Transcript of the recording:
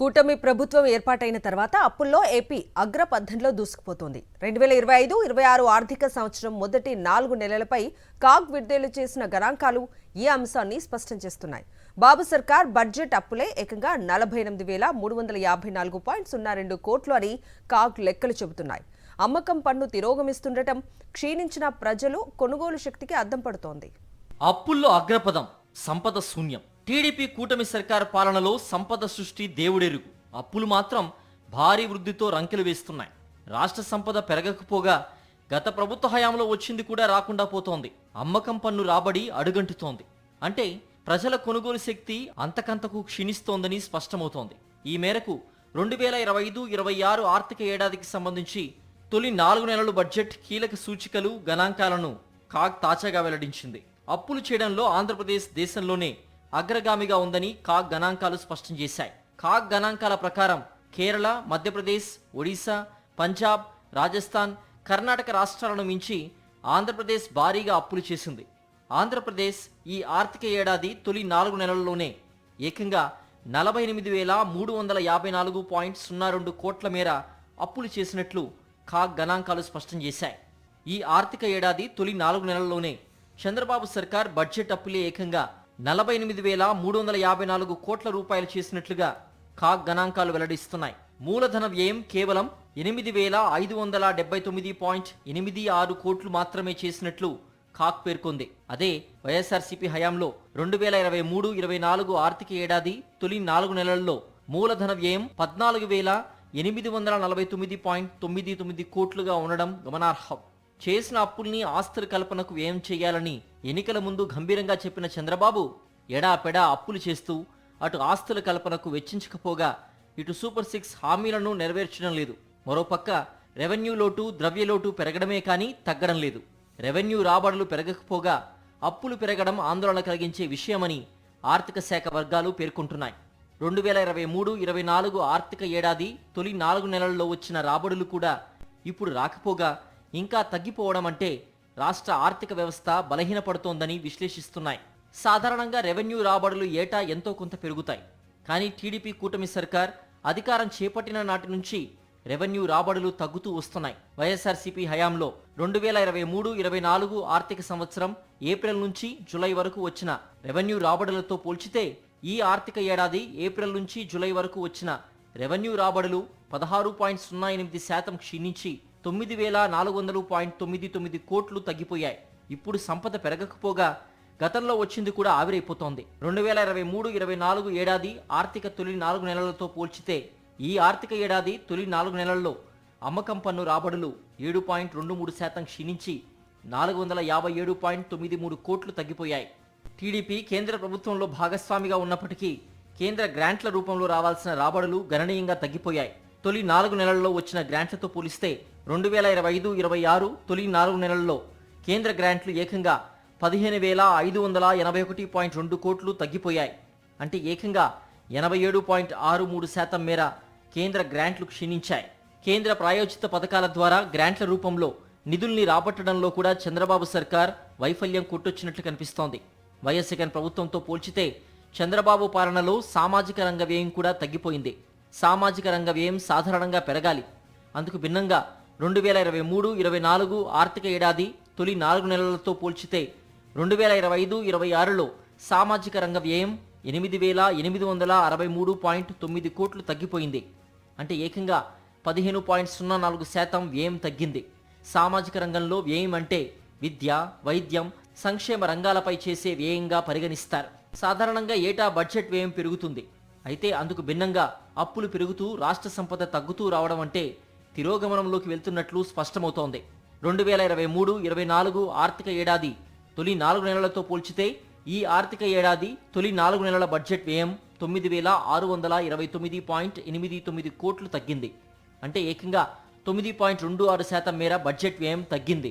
కూటమి ప్రభుత్వం ఏర్పాటైన తర్వాత అప్పుల్లో ఏపీ అగ్రపథంలో దూసుకుపోతోంది. 2025-26 ఆర్థిక సంవత్సరం మొదటి 4 నెలలపై కాగ్ విడుదల చేసిన గణాంకాలు ఈ అంశాన్ని స్పష్టం చేస్తున్నాయి. బాబు సర్కార్ బడ్జెట్ అప్పులే ఏకంగా 48,354.02 కోట్లు అని కాగ్ లెక్కలు చెబుతున్నాయి. అమ్మకం పన్ను తిరోగమిస్తుండటం క్షీణించిన ప్రజలు కొనుగోలు శక్తికి అద్దం పడుతోంది. అప్పుల్లో అగ్రపదం సంపద శూన్యం. టీడీపీ కూటమి సర్కార్ పాలనలో సంపద సృష్టి దేవుడెరుగు. అప్పులు మాత్రం భారీ వృద్ధితో రంకెలు వేస్తున్నాయి. రాష్ట్ర సంపద పెరగకపోగా గత ప్రభుత్వ హయాంలో వచ్చింది కూడా రాకుండా పోతోంది. అమ్మకం పన్ను రాబడి అడుగంటుతోంది. అంటే ప్రజల కొనుగోలు శక్తి అంతకంతకు క్షీణిస్తోందని స్పష్టమవుతోంది. ఈ మేరకు 2025-26 ఆర్థిక ఏడాదికి సంబంధించి తొలి 4 నెలల బడ్జెట్ కీలక సూచికలు గణాంకాలను కాగ్ తాజాగా వెల్లడించింది. అప్పులు చేయడంలో ఆంధ్రప్రదేశ్ దేశంలోనే అగ్రగామిగా ఉందని కాగ్ గణాంకాలు స్పష్టం చేశాయి. కాగ్ గణాంకాల ప్రకారం కేరళ, మధ్యప్రదేశ్, ఒడిశా, పంజాబ్, రాజస్థాన్, కర్ణాటక రాష్ట్రాలను మించి ఆంధ్రప్రదేశ్ భారీగా అప్పులు చేసింది. ఆంధ్రప్రదేశ్ ఈ ఆర్థిక ఏడాది తొలి 4 నెలల్లోనే ఏకంగా 48,354.02 కోట్ల మేర అప్పులు చేసినట్లు కాగ్ గణాంకాలు స్పష్టం చేశాయి. ఈ ఆర్థిక ఏడాది తొలి 4 నెలల్లోనే చంద్రబాబు సర్కార్ బడ్జెట్ అప్పులే ఏకంగా 48,354 కోట్ల రూపాయలు చేసినట్లుగా కాగ్ గణాంకాలు వెల్లడిస్తున్నాయి. మూలధన వ్యయం కేవలం 8,579.86 కోట్లు మాత్రమే చేసినట్లు కాగ్ పేర్కొంది. అదే వైఎస్ఆర్సీపీ హయాంలో 2023-24 ఆర్థిక ఏడాది తొలి 4 నెలల్లో మూలధన వ్యయం 14,849.99 కోట్లుగా ఉండడం గమనార్హం. చేసిన అప్పుల్ని ఆస్తుల కల్పనకు వ్యయం చేయాలని ఎన్నికల ముందు గంభీరంగా చెప్పిన చంద్రబాబు ఎడాపెడా అప్పులు చేస్తూ అటు ఆస్తుల కల్పనకు వెచ్చించకపోగా ఇటు సూపర్ 6 హామీలను నెరవేర్చడం లేదు. మరోపక్క రెవెన్యూ లోటు, ద్రవ్యలోటు పెరగడమే కానీ తగ్గడం లేదు. రెవెన్యూ రాబడులు పెరగకపోగా అప్పులు పెరగడం ఆందోళన కలిగించే విషయమని ఆర్థిక శాఖ వర్గాలు పేర్కొంటున్నాయి. 2023-24 ఆర్థిక ఏడాది తొలి 4 నెలల్లో వచ్చిన రాబడులు కూడా ఇప్పుడు రాకపోగా ఇంకా తగ్గిపోవడం అంటే రాష్ట్ర ఆర్థిక వ్యవస్థ బలహీనపడుతోందని విశ్లేషిస్తున్నాయి. సాధారణంగా రెవెన్యూ రాబడులు ఏటా ఎంతో కొంత పెరుగుతాయి. కానీ టీడీపీ కూటమి సర్కార్ అధికారం చేపట్టిన నాటి నుంచి రెవెన్యూ రాబడులు తగ్గుతూ వస్తున్నాయి. వైఎస్ఆర్సీపీ హయాంలో 2023-24 ఆర్థిక సంవత్సరం ఏప్రిల్ నుంచి జూలై వరకు వచ్చిన రెవెన్యూ రాబడులతో పోల్చితే ఈ ఆర్థిక ఏడాది ఏప్రిల్ నుంచి జూలై వరకు వచ్చిన రెవెన్యూ రాబడులు 16.08% క్షీణించి 9,400.99 కోట్లు తగ్గిపోయాయి. ఇప్పుడు సంపద పెరగకపోగా గతంలో వచ్చింది కూడా ఆవిరైపోతోంది. 2023-24 ఏడాది ఆర్థిక తొలి 4 నెలలతో పోల్చితే ఈ ఆర్థిక ఏడాది తొలి 4 నెలల్లో అమ్మకం పన్ను రాబడులు 7.23% క్షీణించి 457.93 కోట్లు తగ్గిపోయాయి. టీడీపీ కేంద్ర ప్రభుత్వంలో భాగస్వామిగా ఉన్నప్పటికీ కేంద్ర గ్రాంట్ల రూపంలో రావాల్సిన రాబడులు గణనీయంగా తగ్గిపోయాయి. తొలి 4 నెలల్లో వచ్చిన గ్రాంట్లతో పోలిస్తే 2025-26 తొలి 4 నెలల్లో కేంద్ర గ్రాంట్లు ఏకంగా 15,581.2 కోట్లు తగ్గిపోయాయి. అంటే ఏకంగా 87.63% మేర కేంద్ర గ్రాంట్లు క్షీణించాయి. కేంద్ర ప్రాయోజిత పథకాల ద్వారా గ్రాంట్ల రూపంలో నిధుల్ని రాబట్టడంలో కూడా చంద్రబాబు సర్కార్ వైఫల్యం కొట్టొచ్చినట్లు కనిపిస్తోంది. వైఎస్ జగన్ ప్రభుత్వంతో పోల్చితే చంద్రబాబు పాలనలో సామాజిక రంగ వ్యయం కూడా తగ్గిపోయింది. సామాజిక రంగ వ్యయం సాధారణంగా పెరగాలి. అందుకు భిన్నంగా 2023-24 ఆర్థిక ఏడాది తొలి 4 నెలలతో పోల్చితే 2025-26లో సామాజిక రంగ వ్యయం 8,863.9 కోట్లు తగ్గిపోయింది. అంటే ఏకంగా 15.04% వ్యయం తగ్గింది. సామాజిక రంగంలో వ్యయం అంటే విద్య, వైద్యం, సంక్షేమ రంగాలపై చేసే వ్యయంగా పరిగణిస్తారు. సాధారణంగా ఏటా బడ్జెట్ వ్యయం పెరుగుతుంది. అయితే అందుకు భిన్నంగా అప్పులు పెరుగుతూ రాష్ట్ర సంపద తగ్గుతూ రావడం అంటే తిరోగమనంలోకి వెళ్తున్నట్లు స్పష్టమవుతోంది. 2023-24 ఆర్థిక ఏడాది తొలి 4 నెలలతో పోల్చితే ఈ ఆర్థిక ఏడాది తొలి 4 నెలల బడ్జెట్ వ్యయం 9,629.89 కోట్లు తగ్గింది. అంటే ఏకంగా 9.26% మేర బడ్జెట్ వ్యయం తగ్గింది.